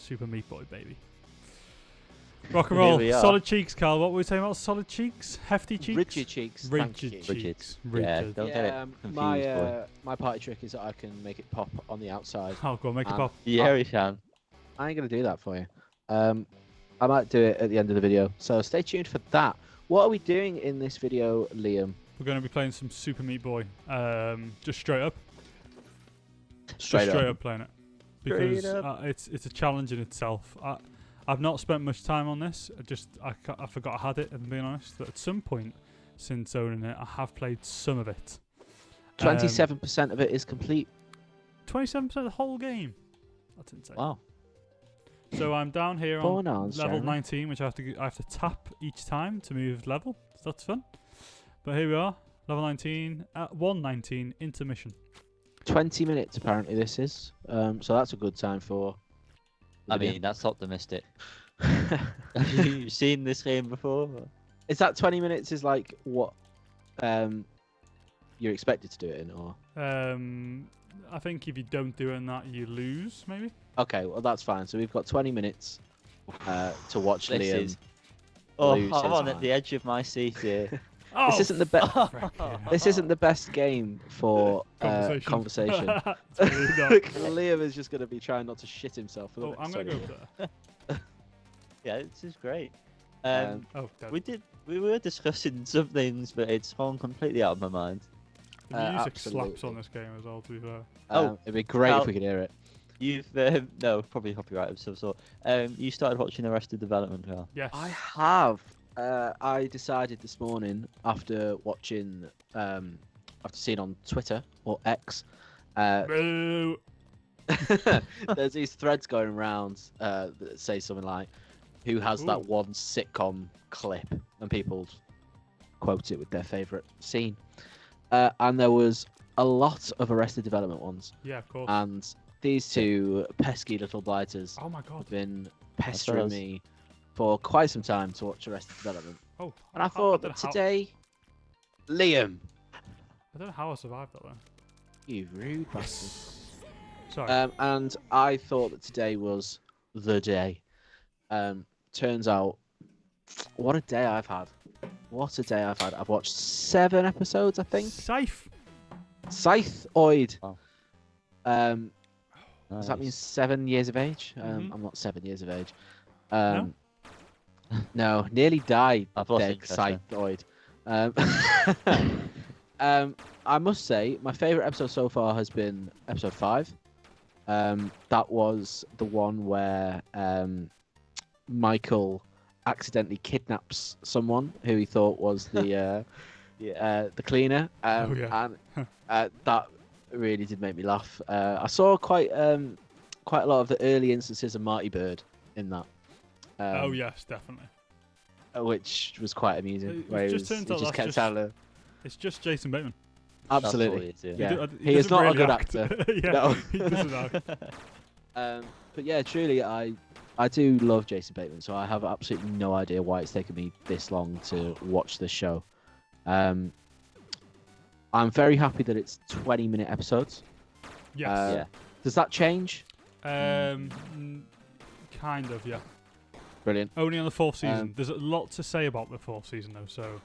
Super Meat Boy, baby. Rock and roll. Solid cheeks, Carl. What were we saying about solid cheeks? Hefty cheeks? Rigid cheeks. Rigid cheeks. Rigid. Don't get it confused, boy. My party trick is that I can make it pop on the outside. Oh, go on, make it pop. Yeah, you can. I ain't going to do that for you. I might do it at the end of the video, so stay tuned for that. What are we doing in this video, Liam? We're going to be playing some Super Meat Boy. Just straight up. Straight up playing it. Because it's a challenge in itself. I've not spent much time on this. I forgot I had it, if I'm being honest. But at some point since owning it, I have played some of it. 27% of it is complete. 27% of the whole game. That's insane. Wow. So I'm down here on level 19, which I have to tap each time to move level. So that's fun. But here we are, level 19 at 119 intermission. 20 minutes apparently this is. So that's a good time for. I mean, that's optimistic. Have you seen this game before? Is that 20 minutes is like what you're expected to do it in, or? I think if you don't do it in that, you lose, maybe. Okay, well that's fine. So we've got 20 minutes to watch Liam. I'm on at the edge of my seat here. This isn't the best. This isn't the best game for conversation. Liam is just going to be trying not to shit himself. For I'm going to go there. Yeah, this is great. We were discussing some things, but it's gone completely out of my mind. The music slaps on this game as well, to be fair. It'd be great if we could hear it. You've no, probably copyright of some sort. You started watching Arrested Development, Rhyl? Yes. I have. I decided this morning after watching, after seeing on Twitter or X, Boo! there's these threads going around that say something like, "Who has that one sitcom clip?" and people quote it with their favourite scene. And there was a lot of Arrested Development ones. Yeah, of course. And these two pesky little blighters have been pestering me for quite some time to watch Arrested Development. Oh, and I thought that today, Liam. I don't know how I survived that though. You rude bastard. Sorry. And I thought that today was the day. Turns out, what a day I've had. What a day I've had. I've watched 7 episodes, I think. Scythe-oid. Wow. Does that mean 7 years of age? I'm not 7 years of age. No, nearly died. I've lost dead Scythe-oid. I must say, my favourite episode so far has been episode 5. That was the one where Michael accidentally kidnaps someone who he thought was the cleaner. And that really did make me laugh. I saw quite a lot of the early instances of Marty Bird in that. Oh yes, definitely. Which was quite amusing. It's just Jason Bateman. Absolutely. Yeah. He is not really a good act. actor. Yeah, No. he doesn't act. But yeah, truly, I do love Jason Bateman, so I have absolutely no idea why it's taken me this long to watch this show. I'm very happy that it's 20-minute episodes. Yes. Does that change? Kind of, yeah. Brilliant. Only on the 4th season. There's a lot to say about the 4th season, though. So.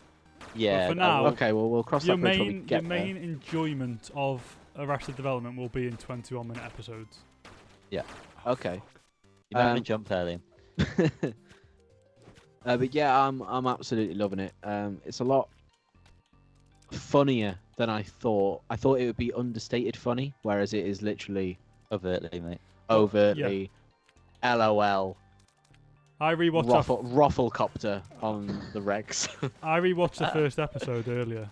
Yeah. But for now, okay. Well, we'll cross that bridge when we get your main enjoyment of Arrested Development will be in 21-minute episodes. Yeah. Okay. You might jump there, Liam. But yeah, I'm absolutely loving it. It's a lot funnier than I thought. I thought it would be understated funny, whereas it is literally overtly, mate. Overtly, LOL. I rewatched Rufflecopter on the Rex. I rewatched the first episode earlier,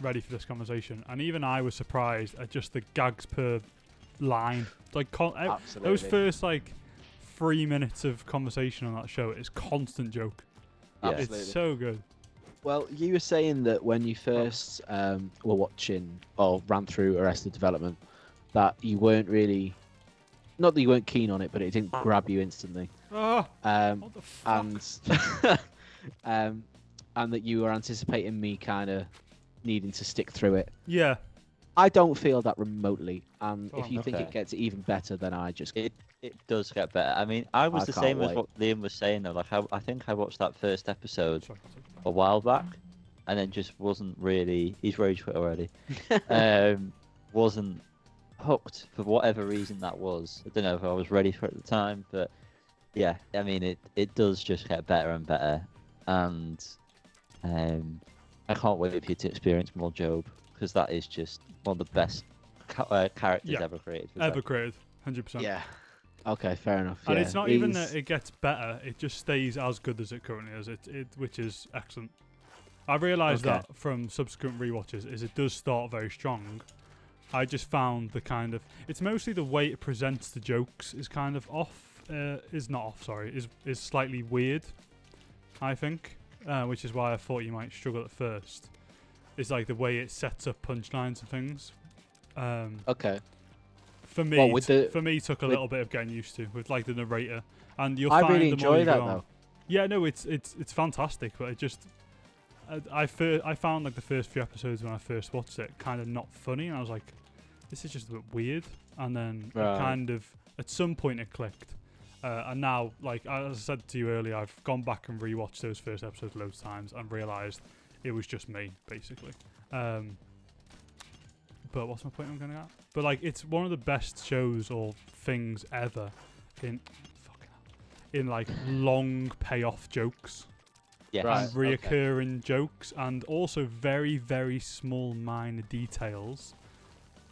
ready for this conversation, and even I was surprised at just the gags per line. Like those first 3 minutes of conversation on that show is constant joke. Yeah. It's so good. Well, you were saying that when you first were watching or ran through Arrested Development, that you weren't really, not that you weren't keen on it, but it didn't grab you instantly. What the fuck? And that you were anticipating me kind of needing to stick through it. Yeah. I don't feel that remotely, and if you think it gets even better, then I just it does get better. I mean, I was I the can't same as wait. what Liam was saying though. Like, I think I watched that first episode Sorry. a while back, and then just wasn't really. He's rage quit already. Wasn't hooked for whatever reason that was. I don't know if I was ready for it at the time, but yeah, I mean, it does just get better and better, and I can't wait for you to experience more Job, because that is just one of the best characters Yeah. ever created. Ever created, 100%. Yeah. Okay, fair enough. And yeah. it's not even that it gets better; it just stays as good as it currently is. Which is excellent. I realised Okay. that from subsequent rewatches, is it does start very strong. I just found the kind of it's mostly the way it presents the jokes is kind of off. Is not off. Sorry, is slightly weird. I think, which is why I thought you might struggle at first. It's like the way it sets up punchlines and things. Okay. For me, Well, with for me, took a little bit of getting used to with like the narrator, and you'll I find really the more enjoy you that go on. though. Yeah, no, it's fantastic, but it just I found like the first few episodes when I first watched it kind of not funny, and I was like, this is just a bit weird, and then Right. it kind of at some point it clicked, and now like as I said to you earlier, I've gone back and rewatched those first episodes loads of times and realised it was just me basically. But what's my point I'm going to at? But like, it's one of the best shows or things ever in like long payoff jokes Yes. Right. and reoccurring jokes, and also very very small minor details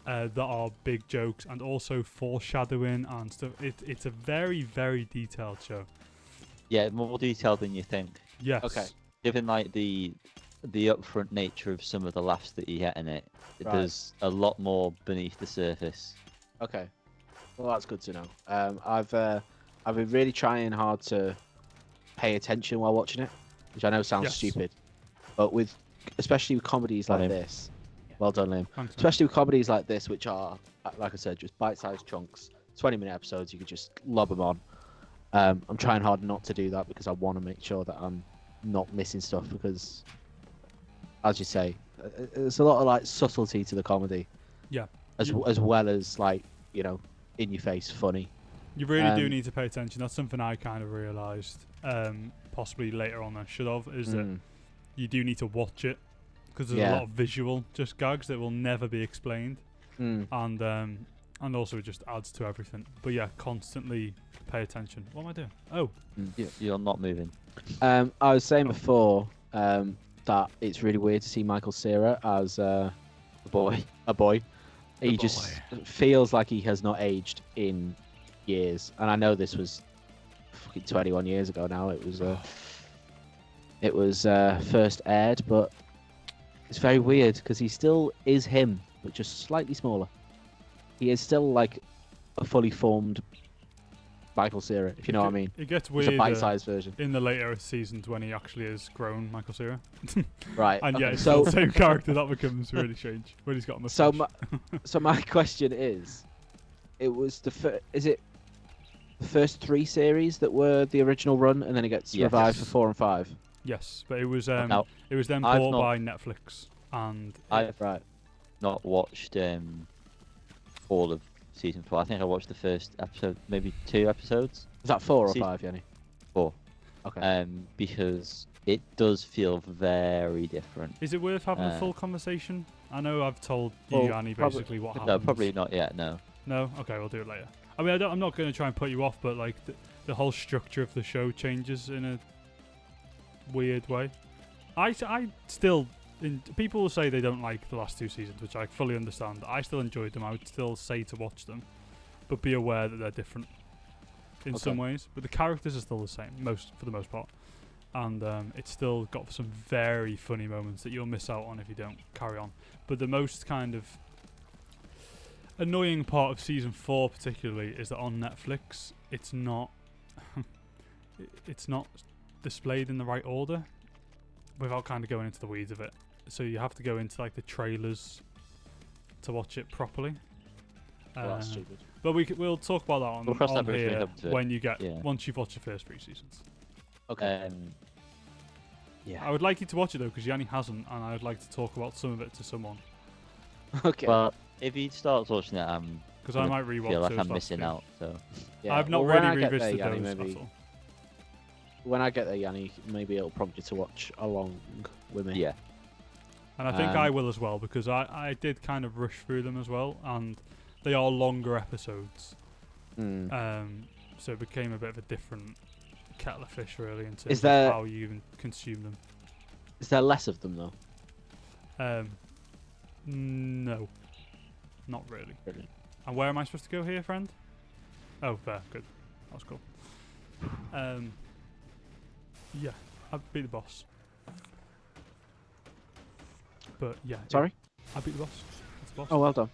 that are big jokes, and also foreshadowing and stuff. It's a very very detailed show. Yeah, more detailed than you think. Yes. Okay. Given like the upfront nature of some of the laughs that you get in it, Right. there's a lot more beneath the surface. Okay. Well, that's good to know. I've been really trying hard to pay attention while watching it, which I know sounds Yes. stupid, but especially with comedies like Liam. this. Well done, Liam. Thanks, man. Especially with comedies like this, which are, like I said, just bite-sized chunks, 20-minute episodes. You could just lob them on. I'm trying hard not to do that because I want to make sure that I'm not missing stuff. Because, as you say, there's a lot of like subtlety to the comedy. Yeah. As well as like in your face funny. You really do need to pay attention. That's something I kind of realised, possibly later on I should have, is that you do need to watch it, because there's a lot of visual just gags that will never be explained, and also it just adds to everything. But yeah, constantly pay attention. What am I doing? Oh, You're not moving. I was saying before that it's really weird to see Michael Cera as a boy. He just feels like he has not aged in years, and I know this was fucking 21 years ago now. It was first aired, but it's very weird because he still is him, but just slightly smaller. He is still like a fully formed Michael Cera, if you know what I mean. It gets It's weird a bite-sized version. in the later seasons when he actually is grown Michael Cera. Right. And yeah, it's so still the same character. That becomes really strange when he's got a mustache. so my question is, it was is it the first 3 series that were the original run, and then it gets revived for 4 and 5? Yes, but it was Now, it was then I've bought not- by Netflix, and I've Right. not watched all of season 4. I think I watched the first episode, maybe 2 episodes. Is that 4 or See- 5, Yanni? 4. Okay. Because it does feel very different. is it worth having a full conversation? I know I've told you, Well, Annie, probably- basically what No, happens. probably not yet. No. No? Okay, we'll do it later. I mean, I'm not going to try and put you off, but like the whole structure of the show changes in a weird way. I still... people will say they don't like the last 2 seasons, which I fully understand. I still enjoyed them. I would still say to watch them, but be aware that they're different in some ways. But the characters are still the same, for the most part. And it's still got some very funny moments that you'll miss out on if you don't carry on. But the most kind of annoying part of season 4 particularly is that on Netflix it's not displayed in the right order without kind of going into the weeds of it. So you have to go into like the trailers to watch it properly. Well, that's stupid. But we'll talk about that We'll cross on that bridge when we here come to it. when you get Yeah. once you've watched the first 3 seasons. Okay. Yeah. I would like you to watch it though, because Yanni hasn't, and I would like to talk about some of it to someone. Okay. Well, if he starts watching it, I'm because I might rewatch. Feel like those I'm last missing few. out. So Yeah. I've not well, when really I get there, revisited Yanni, those. maybe, That's all. when I get there, Yanni, maybe it'll prompt you to watch along with me. yeah, And I think I will as well, because I did kind of rush through them as well, and they are longer episodes. So it became a bit of a different kettle of fish, really, in terms of how you even consume them. Is there less of them though? No, not really. Brilliant. And where am I supposed to go here, friend? Oh, there. Good. That was cool. Yeah, I beat the boss. But yeah. Sorry? I beat the boss. That's the boss. Oh, well done.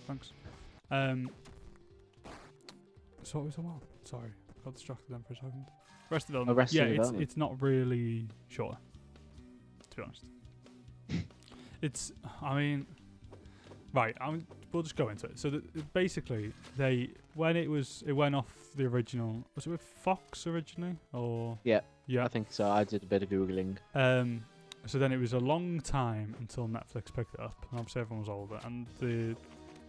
Thanks. So what was the one? Sorry, got distracted then for a second. Rest Development. It's not really shorter, to be honest. We'll just go into it. So basically, it went off the original. Was it with Fox originally, or Yeah, I think so. I did a bit of googling. So then it was a long time until Netflix picked it up, and obviously everyone was older, and the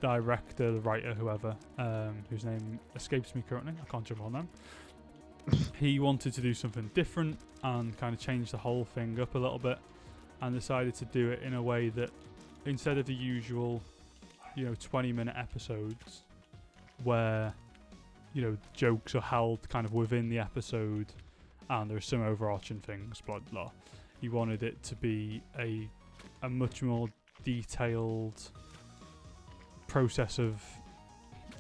director, the writer, whoever, whose name escapes me currently, I can't jump on them. He wanted to do something different and kind of change the whole thing up a little bit, and decided to do it in a way that instead of the usual 20-minute episodes where jokes are held kind of within the episode and there's some overarching things, blah blah, he wanted it to be a much more detailed process of,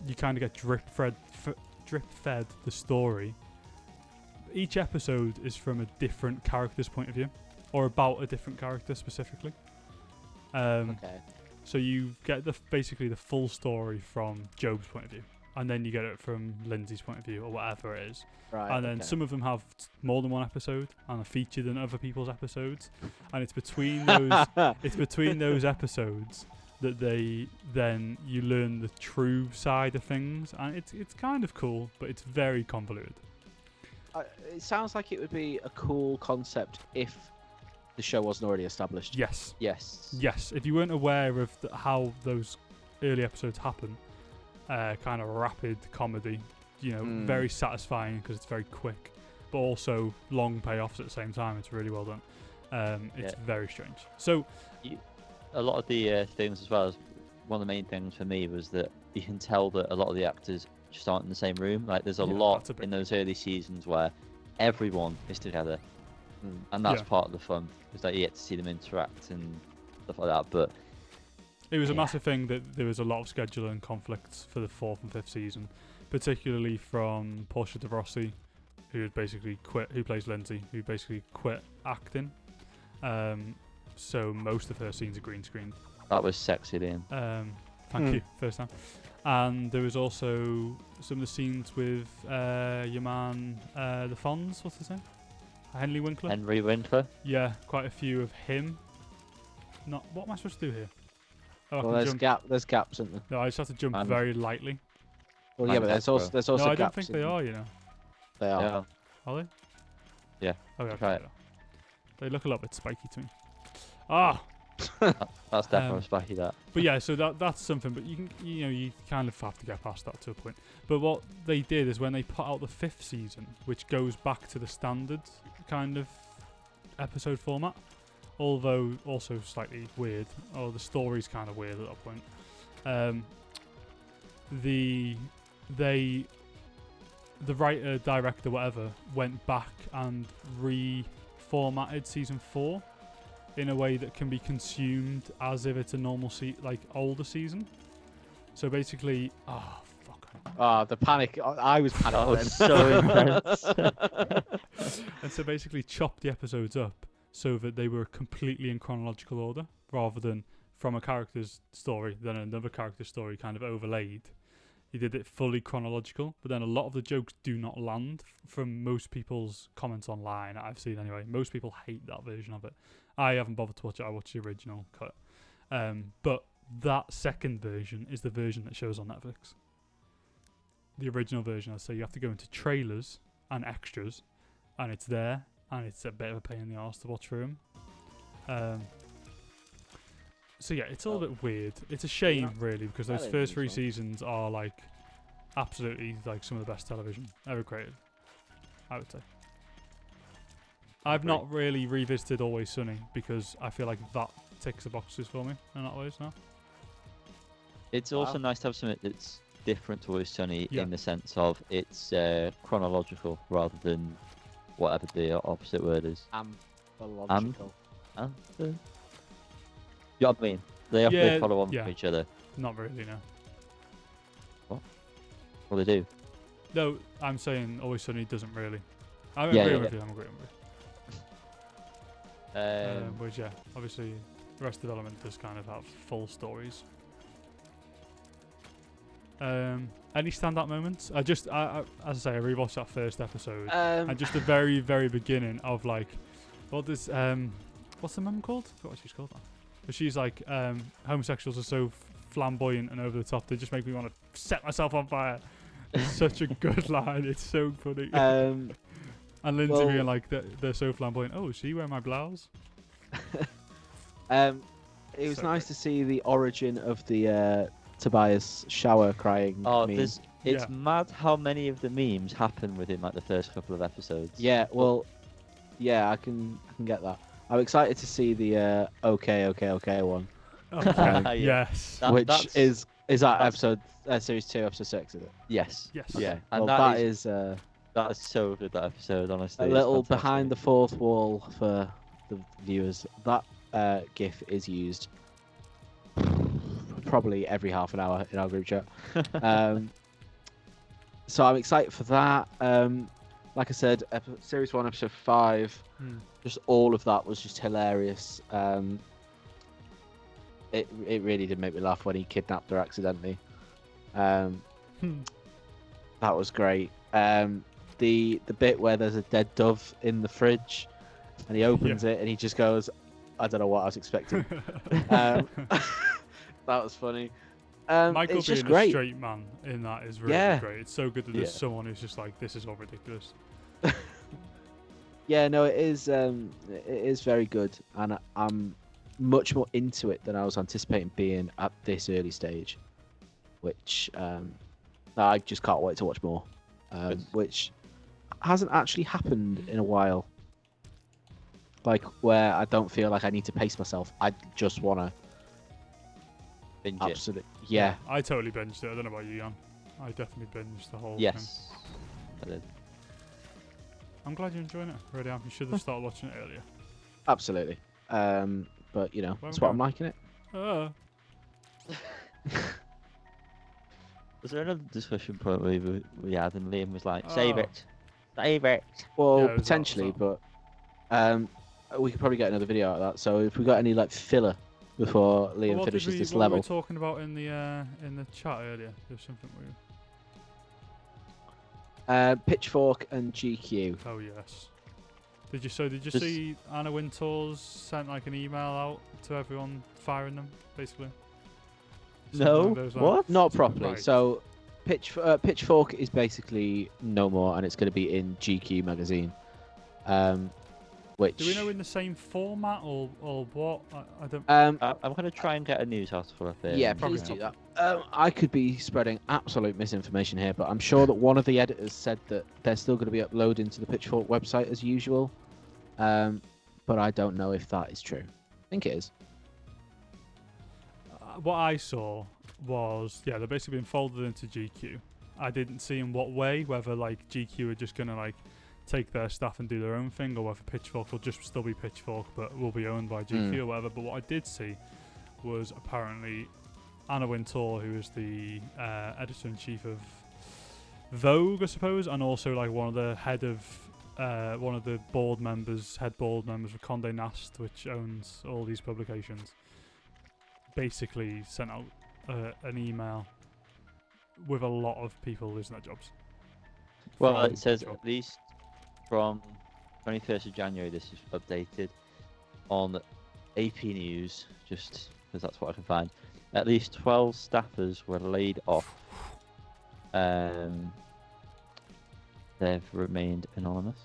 you kind of get drip fed the story. Each episode is from a different character's point of view, or about a different character specifically. Okay. So you get basically the full story from Job's point of view, and then you get it from Lindsay's point of view, or whatever it is. Right. And then some of them have more than one episode and are featured in other people's episodes, and it's between those episodes that you learn the true side of things, and it's kind of cool, but it's very convoluted. It sounds like it would be a cool concept if the show wasn't already established. Yes. yes. If you weren't aware of how those early episodes happen, kind of rapid comedy, very satisfying because it's very quick, but also long payoffs at the same time. It's really well done. It's very strange. So a lot of the things as well, as one of the main things for me was that you can tell that a lot of the actors just aren't in the same room. Like there's a lot in those early seasons where everyone is together, and that's part of the fun, is that you get to see them interact and stuff like that. But it was a massive thing that there was a lot of scheduling conflicts for the 4th and 5th season, particularly from Portia de Rossi, who had basically quit, who plays Lindsay, who basically quit acting. So most of her scenes are green screened. That was sexy, Liam. Thank you, first time. And there was also some of the scenes with your man, the Fonz, what's his name? Henry Winkler. Yeah, quite a few of him. What am I supposed to do here? Well, there's gaps, isn't there? No, I just have to jump very lightly. Well, yeah, but there's also no, gaps. I don't think they are, They are. Yeah. Are they? Yeah. Okay, Right. They look a little bit spiky to me. Ah! That's definitely spiky, that. But yeah, so that's something. But you kind of have to get past that to a point. But what they did is when they put out the 5th season, which goes back to the standard kind of episode format, although also slightly weird, or the story's kind of weird at that point. The writer, director, whatever, went back and reformatted season 4 in a way that can be consumed as if it's a normal older season. So basically, the panic! I was panicking. That was so intense. And so basically, chopped the episodes up so that they were completely in chronological order, rather than from a character's story, then another character's story kind of overlaid. He did it fully chronological, but then a lot of the jokes do not land from most people's comments online, I've seen anyway. Most people hate that version of it. I haven't bothered to watch it, I watched the original cut. But that second version is the version that shows on Netflix. The original version, I say, you have to go into trailers and extras, and it's there, and it's a bit of a pain in the arse to watch through them. So yeah, it's all a bit weird. It's a shame, really, because those first 3 seasons are like absolutely like some of the best television ever created. I would say. I've not really revisited Always Sunny because I feel like that ticks the boxes for me in that ways now. It's also nice to have something that's different to Always Sunny Yeah. in the sense of it's chronological rather than whatever the opposite word is. Amphological. You know what I mean? They follow on from each other. Not really, no. What? Well, they do. No, I'm saying Always Sunny doesn't really. I'm Yeah, agreeing yeah, with you. I'm agreeing with you. Which, yeah, obviously, Arrested Development does kind of have full stories. Any standout moments? As I say, I rewatched that first episode, and just the very, very beginning of like, what's the mum called? I forgot what she's called now. But she's like, homosexuals are so flamboyant and over the top, they just make me want to set myself on fire. It's such a good line. It's so funny. And Lindsay being like, they're so flamboyant. Oh, is she wearing my blouse? It was nice to see the origin of the Tobias shower crying meme. It's mad how many of the memes happen within like the first couple of episodes. Yeah, well, yeah, I can get that. I'm excited to see the okay one. Oh, yes. Which is that episode series 2, episode 6, is it? Yes. Yes. Yeah. And well, that is so good, that episode, honestly. A little behind the fourth wall for the viewers. That GIF is used probably every half an hour in our group chat. So I'm excited for that. Like I said, series 1, episode 5, just all of that was just hilarious. It really did make me laugh when he kidnapped her accidentally. That was great. The bit where there's a dead dove in the fridge, and he opens it and he just goes, "I don't know what I was expecting." That was funny. Michael it's being just great. a straight man in that is really great. It's so good that there's someone who's just like, this is all ridiculous. Yeah, no, it is very good, and I'm much more into it than I was anticipating being at this early stage, which I just can't wait to watch more, which hasn't actually happened in a while. Like, where I don't feel like I need to pace myself. I just want to binge absolutely. Yeah. I totally binged it. I don't know about you, Jan. I definitely binged the whole thing. Yes, I did. I'm glad you're enjoying it. Really am. You should have started watching it earlier. Absolutely. But, you know, that's what I'm liking it. Was there another discussion point we had and Liam was like, save it. Well, Yeah, potentially, but we could probably get another video out of that. So if we got any like filler before Liam finishes this level. What were we talking about in the chat earlier? There was something weird. Pitchfork and GQ. Oh yes. Did you see Anna Wintour's sent like an email out to everyone firing them, basically? No. What? Not properly. Right. So Pitchfork is basically no more, and it's going to be in GQ magazine. Which do we know in the same format or what? I don't. I'm going to try and get a news article up there. Yeah, please do that. I could be spreading absolute misinformation here, but I'm sure that one of the editors said that they're still going to be uploading to the Pitchfork website as usual. But I don't know if that is true. I think it is. What I saw was, they're basically being folded into GQ. I didn't see in what way, whether like GQ are just going to like take their stuff and do their own thing, or whether Pitchfork will just still be Pitchfork but will be owned by GQ or whatever. But what I did see was apparently Anna Wintour, who is the editor-in-chief of Vogue, I suppose, and also like one of the head board members of Condé Nast, which owns all these publications, basically sent out an email with a lot of people losing their jobs. Well, it says at least from 21st of January, this is updated on AP News, just because that's what I can find. At least 12 staffers were laid off. They've remained anonymous.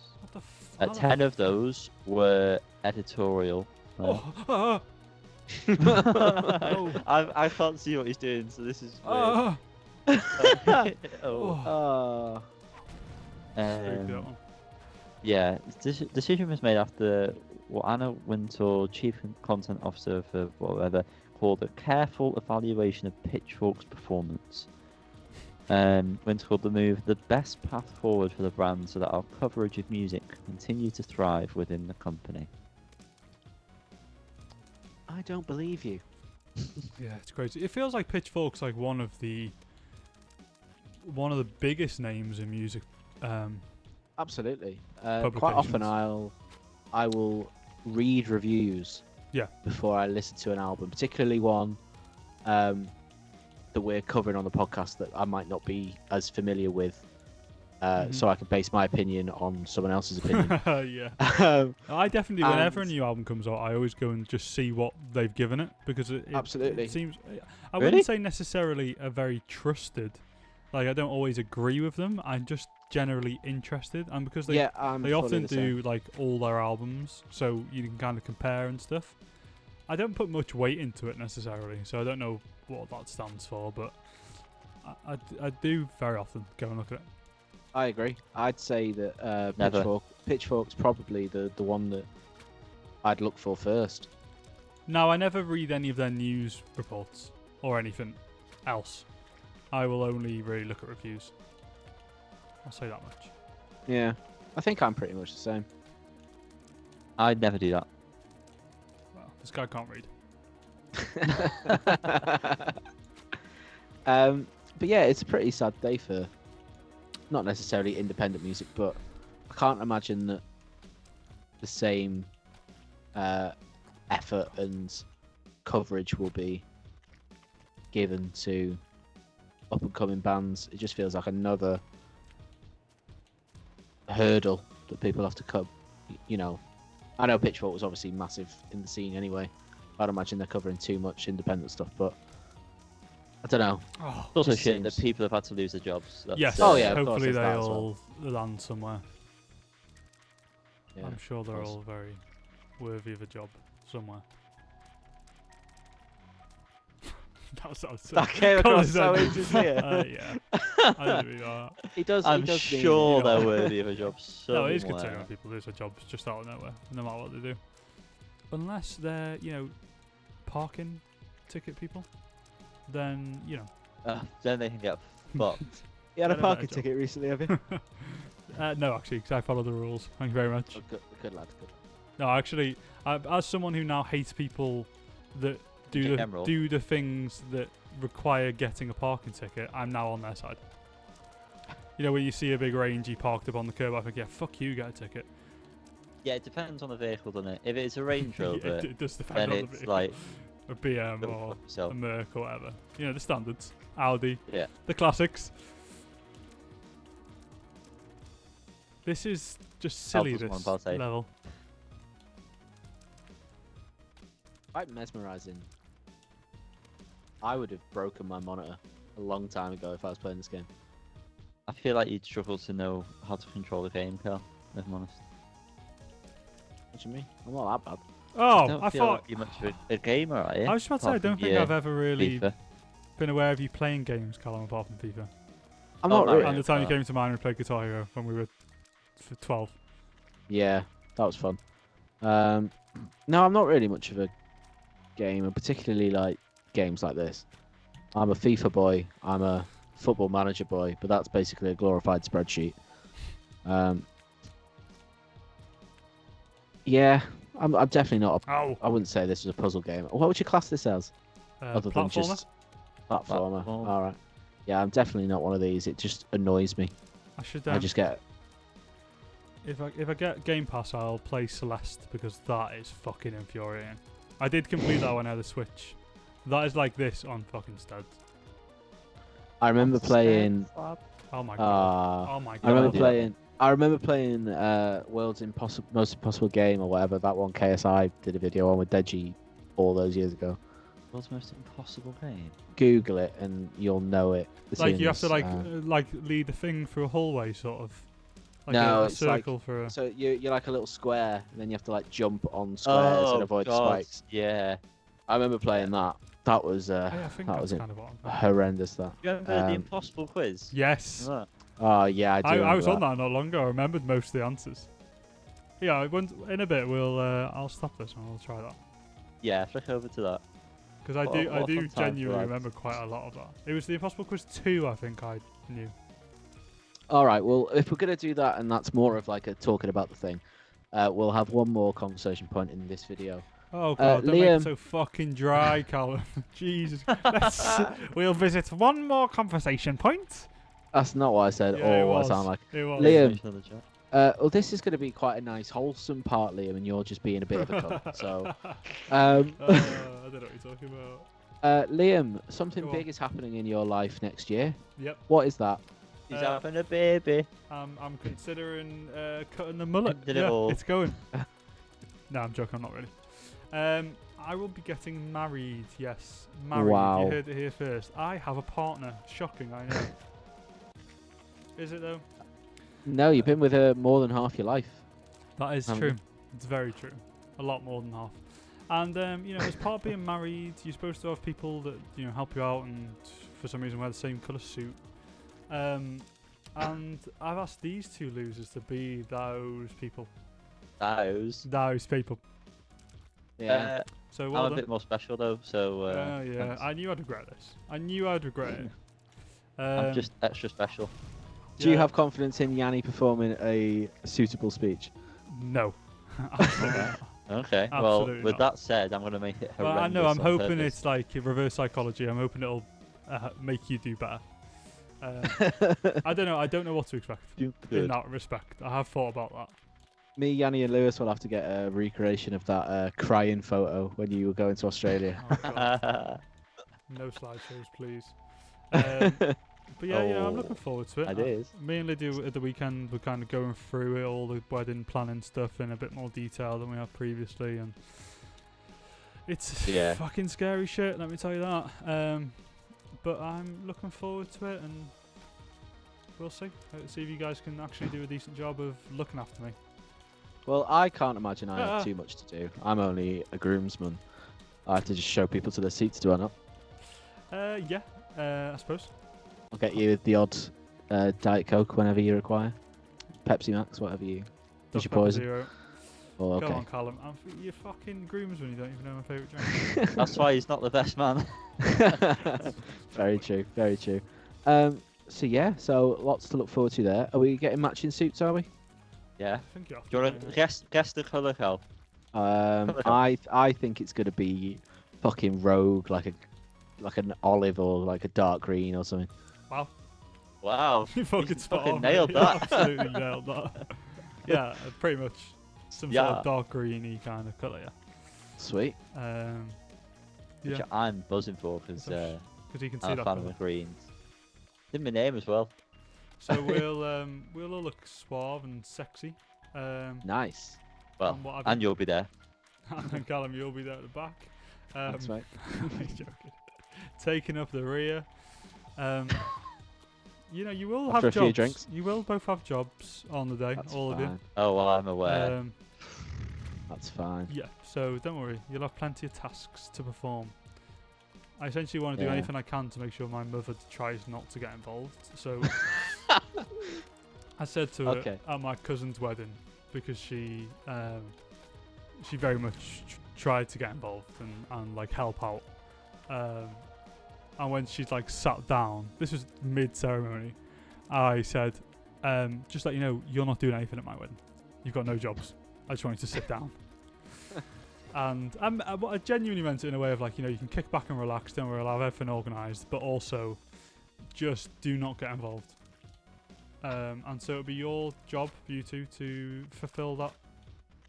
What the 10 of those were editorial. I can't see what he's doing, so this is weird. Oh. Oh. That one. Yeah, this decision was made after what Anna Wintour, Chief Content Officer for whatever, called a careful evaluation of Pitchfork's performance. Wintour called the move the best path forward for the brand so that our coverage of music can continue to thrive within the company. I don't believe you. Yeah, it's crazy. It feels like Pitchfork's like one of the biggest names in music. Absolutely. Quite often I will read reviews before I listen to an album, particularly one that we're covering on the podcast that I might not be as familiar with, so I can base my opinion on someone else's opinion. Yeah. I definitely, whenever a new album comes out, I always go and just see what they've given it, because it seems, I wouldn't say necessarily a very trusted, like I don't always agree with them, I'm just generally interested, and because they often do like all their albums, so you can kind of compare and stuff. I don't put much weight into it necessarily, so I don't know what that stands for, but I do very often go and look at it. I agree. I'd say that Pitchfork's probably the one that I'd look for first. No, I never read any of their news reports or anything else. I will only really look at reviews. I'll say that much. Yeah, I think I'm pretty much the same. I'd never do that. Well, this guy can't read. But yeah, it's a pretty sad day for not necessarily independent music, but I can't imagine that the same effort and coverage will be given to up and coming bands. It just feels like another hurdle that people have to come. You know, I know Pitchfork was obviously massive in the scene anyway. I don't imagine they're covering too much independent stuff, but I don't know. Oh, it's also shit that people have had to lose their jobs. Yes. Yeah. Hopefully they all land somewhere. Yeah, I'm sure they're all very worthy of a job somewhere. That came across so insincere. Yeah. I don't mean that. He does. I'm he does sure they're worthy of a job. No, it is concerning when people lose their jobs just out of nowhere, no matter what they do. Unless they're, parking ticket people, then, then they can get fucked. You had a parking ticket recently, have you? No, actually, because I follow the rules. Thank you very much. Oh, good lad, good. No, actually, as someone who now hates people that do the things that require getting a parking ticket, I'm now on their side. When you see a big rangy parked up on the curb, I think, yeah, fuck you, get a ticket. Yeah, it depends on the vehicle, doesn't it? If it's a Range Rover, it does depend then on the it's vehicle. like a BM or a Merc or whatever. The standards. Audi. Yeah. The classics. This is just silly, this level. Quite mesmerising. I would have broken my monitor a long time ago if I was playing this game. I feel like you'd struggle to know how to control the game, Carl, if I'm honest. What do you mean? I'm not that bad. Oh, I thought like you're much of a gamer, are you? I was just about to say, I don't think I've ever really been aware of you playing games, Callum, apart from FIFA. I'm not really. And the time you came to mine and played Guitar Hero when we were 12. Yeah, that was fun. No, I'm not really much of a gamer, particularly like games like this. I'm a FIFA boy. I'm a Football Manager boy, but that's basically a glorified spreadsheet. Yeah, I'm definitely not. I wouldn't say this is a puzzle game. What would you class this as? Other than just platformer. All right. Yeah, I'm definitely not one of these. It just annoys me. I just get. If I get Game Pass, I'll play Celeste because that is fucking infuriating. I did complete that when I had a Switch. That is like this on fucking studs. I remember playing. Oh my god! Oh my god! I remember playing World's Most Impossible Game or whatever. That one KSI did a video on with Deji all those years ago. World's Most Impossible Game. Google it and you'll know it. Like you have to like lead the thing through a hallway, sort of. Like no, a it's circle like, for a... So you're like a little square, and then you have to like jump on squares and avoid the spikes. Yeah. I remember playing that. That was I think that that's was kind of what I'm thinking. horrendous. That. You remember the impossible quiz? Yes. Remember Oh yeah, I do. I was remember on that not long ago. I remembered most of the answers. Yeah, in a bit we'll I'll stop this and we'll try that. that? Yeah, flick over to that. Because I What do a fun time genuinely for remember quite a lot of that. It was the Impossible Quiz 2, I think I knew. All right. Well, if we're gonna do that, and that's more of like a talking about the thing, we'll have one more conversation point in this video. Oh god, don't make Liam. it so fucking dry, Callum. Jesus. We'll visit one more conversation point. That's not what I said. Yeah, it or what I was. sound like. It was. Liam. Finish on the chat. Well, this is going to be quite a nice, wholesome part, Liam, and you're just being a bit of a cunt. So, I don't know what you're talking about. Liam, something Go on. big is happening in your life next year. Yep. What is that? He's Uh, having a baby. I'm considering cutting the mullet. Did it Yeah, all. it's going. No, I'm joking. I'm not really. I will be getting married. Yes, married. Wow. You heard it here first. I have a partner. Shocking, I know. Is it though? No, you've been with her more than half your life. That is Haven't true. you? It's very true. A lot more than half. And as part of being married, you're supposed to have people that help you out and for some reason wear the same colour suit. And I've asked these two losers to be those people. Those people. Yeah. So well I'm a done. bit more special though, so. Yeah, thanks. I knew I'd regret this. I knew I'd regret it. I'm just extra special. Do you yeah. have confidence in Yanni performing a suitable speech? No. Absolutely not. Okay. Absolutely Well, with not. that said, I'm gonna make it Well, horrendous. I know. I'm on hoping purpose. it's like reverse psychology. I'm hoping it'll make you do better. I don't know. I don't know what to expect in Good. that respect. I have thought about that. Me, Yanni, and Lewis will have to get a recreation of that crying photo when you were going to Australia. Oh, God. No slideshows, please. But yeah, I'm looking forward to it. It is. Me and Lydia at the weekend, we're kind of going through it, all the wedding planning stuff in a bit more detail than we have previously, and it's fucking scary shit. Let me tell you that. But I'm looking forward to it, and we'll see. See if you guys can actually do a decent job of looking after me. Well, I can't imagine I have too much to do. I'm only a groomsman. I have to just show people to their seats, do I not? Yeah, I suppose. I'll get you the odd Diet Coke whenever you require. Pepsi Max, whatever you. Is your poison? Zero. Oh, okay. Go on, Callum. You're fucking groomsman. You don't even know my favourite drink. That's why he's not the best man. Very true. Very true. So yeah, so lots to look forward to there. Are we getting matching suits? Are we? Yeah. I think you have Do you to. want to guess the colour, Cal? I think it's gonna be fucking rogue, like an olive or like a dark green or something. Wow. You fucking He's spot fucking on, nailed mate. that. You absolutely nailed that. Yeah, pretty much some sort of dark greeny kind of colour. Yeah. Sweet. Which Yeah, I'm buzzing for because because you can see I'm a that fan of colour. the greens. In my name as well. So we'll all look suave and sexy. Nice. Well, and what have and you'll be there. and Callum, you'll be there at the back. That's right. I'm joking. Taking up the rear. You will After have a few jobs. drinks. You will both have jobs on the day, That's all fine. of you. Oh, well, I'm aware. That's fine. Yeah, so don't worry. You'll have plenty of tasks to perform. I essentially want to do Yeah. anything I can to make sure my mother tries not to get involved. So I said to her at my cousin's wedding, because she very much tried to get involved and like help out. And when she's like sat down, this was mid-ceremony, I said, just let you know, you're not doing anything at my wedding. You've got no jobs. I just want you to sit down. And I genuinely meant it in a way of like, you can kick back and relax, don't worry, I'll have everything organised, but also just do not get involved. And so it'll be your job for you two to fulfil that.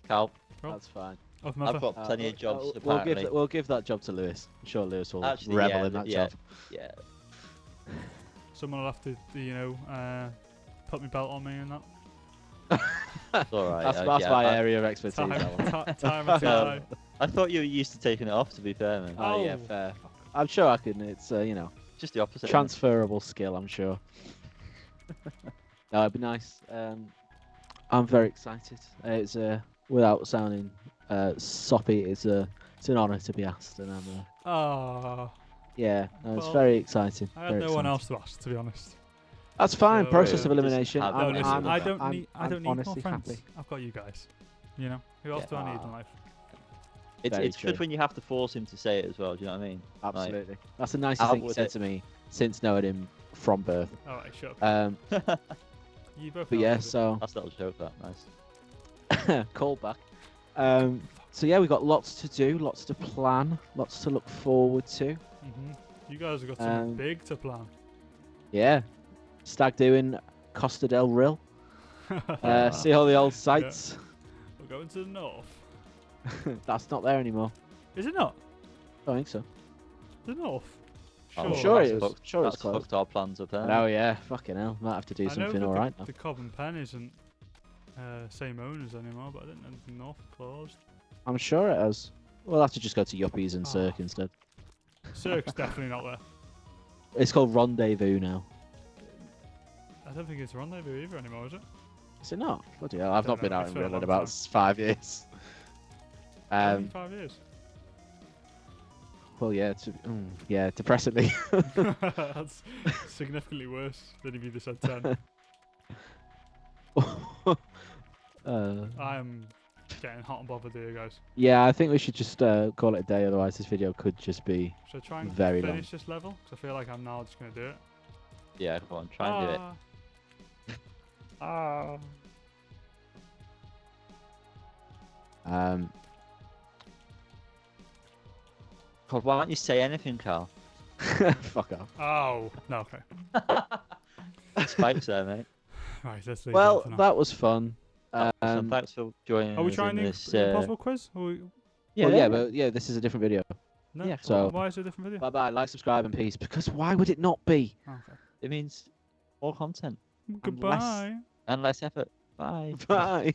Cal, That's fine. Of mother. I've got plenty of jobs, We'll apparently. give that job to Lewis. I'm sure Lewis will Actually, revel yeah, in that yeah. job. Yeah. Someone will have to, put my belt on me and that. It's alright. That's yeah, my I, area of expertise. Time, That one. time and No. time. I thought you were used to taking it off, to be fair, man. Oh yeah, Oh. fair. I'm sure I can. It's Just the opposite. transferable skill. I'm sure. No, it'd be nice. I'm very excited. It's without sounding soppy. It's It's an honour to be asked, and I'm. Yeah, no, it's Well, very exciting. I had very no one exciting. else to ask, to be honest. That's fine. So, Process yeah. of elimination. Just have No, I'm- listen, I'm- I don't I'm- need I'm more honestly friends. happy. I've got you guys. You know, who else do I need in life? Very It's true. good when you have to force him to say it as well. Do you know what I mean? Absolutely. That's the nicest out thing he with said it. to me since knowing him from birth. All right, shut up. You both. But know yeah, about it. so That's a little joke. That nice. call back. So yeah, we got lots to do, lots to plan, lots to look forward to. You guys have got something Um, big to plan. Yeah, stag doing Costa del Rhyl. See all the old sites. We're going to the north. That's not there anymore. Is it not? I don't think so. The north. I'm sure that's it is. fucked- Sure it's that's closed. fucked our plans up there. Oh yeah, fucking hell. Might have to do I know something that alright now. the Cobb and Pen isn't same owners anymore, but I didn't know the north closed. I'm sure it has. We'll have to just go to Yuppies and Oh. Cirque instead. Cirque's definitely not there. It's called Rendezvous now. I don't think it's Rendezvous either anymore, is it? Is it not? Bloody hell, I've Don't not been know, out it's in been a Rhyl in long about time. 5 years. Only 5 years. Well, yeah, yeah, depressingly. That's significantly worse than if you just said 10. I am getting hot and bothered here, guys. Yeah, I think we should just call it a day, otherwise this video could just be Should I try and very finish this level? Because I feel like I'm now just going to do it. Yeah, come on, try and do it. Ah. God, why don't you say anything, Carl? Fuck off. Oh. No, okay. Spikes there, mate. Right, let's leave Well, that for now. that was fun. So thanks for joining Are we us trying in the this. impossible quiz? Or we... But yeah, this is a different video. No? Yeah, so- Why is it a different video? Bye bye, like, subscribe, and peace. Because why would it not be? Oh, okay. It means more content Goodbye. and less effort. Bye. Bye.